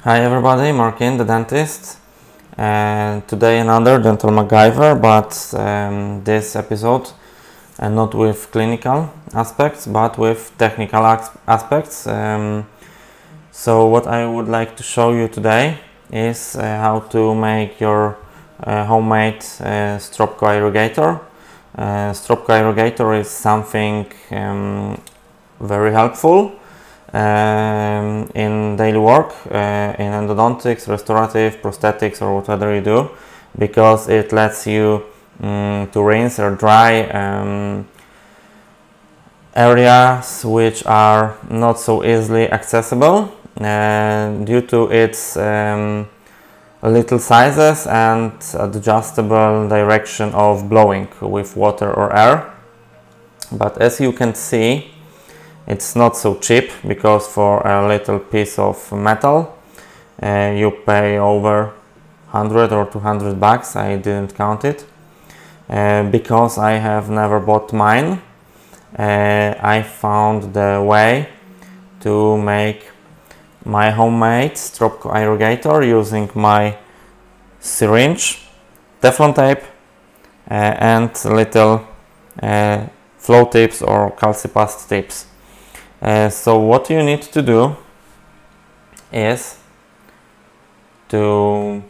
Hi everybody, Markin, the dentist, and today another dental MacGyver, but this episode not with clinical aspects but with technical aspects. So what I would like to show you today is how to make your homemade Stroppko irrigator. Stroppko irrigator is something very helpful in daily work, in endodontics, restorative, prosthetics, or whatever you do, because it lets you to rinse or dry areas which are not so easily accessible due to its little sizes and adjustable direction of blowing with water or air. But as you can see, it's not so cheap, because for a little piece of metal you pay over 100 or 200 bucks. I didn't count it because I have never bought mine. I found the way to make my homemade Stroppko irrigator using my syringe, Teflon tape and little flow tips or calcipast tips. So what you need to do is to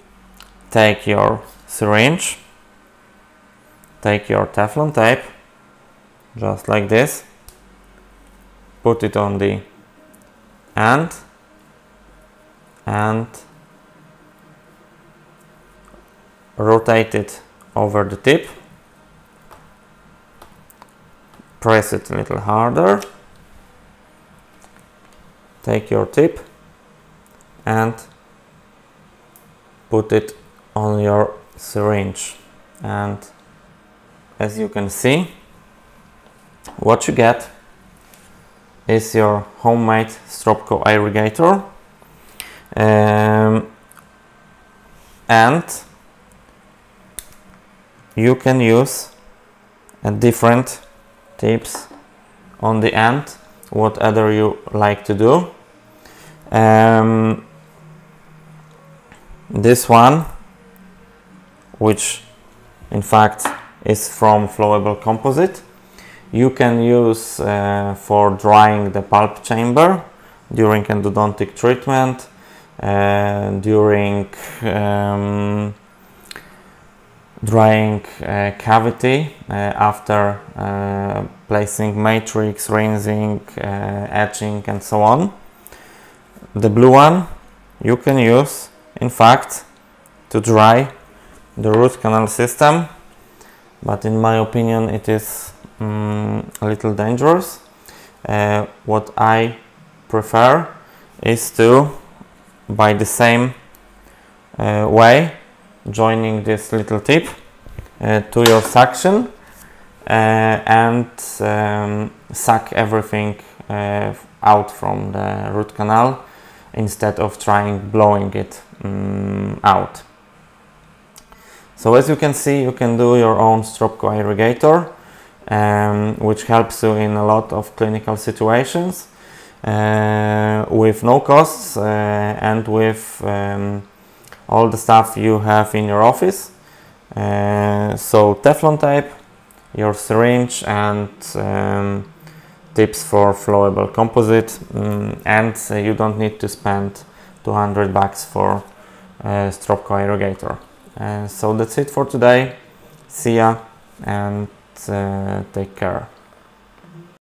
take your syringe, take your Teflon tape, just like this, put it on the end and rotate it over the tip, press it a little harder. Take your tip and put it on your syringe, and as you can see, what you get is your homemade Stroppko irrigator, and you can use different tips on the end, whatever you like to do. This one, which in fact is from flowable composite, you can use for drying the pulp chamber during endodontic treatment, during drying cavity after placing matrix, rinsing, etching and so on. The blue one you can use in fact to dry the root canal system, but in my opinion it is a little dangerous. What I prefer is to, by the same way, joining this little tip to your suction and suck everything out from the root canal instead of blowing it out. So as you can see, you can do your own Stroppko irrigator, which helps you in a lot of clinical situations with no costs and with all the stuff you have in your office. So Teflon tape, your syringe, and tips for flowable composite, and you don't need to spend 200 bucks for Stroppko irrigator. So that's it for today. See ya and take care.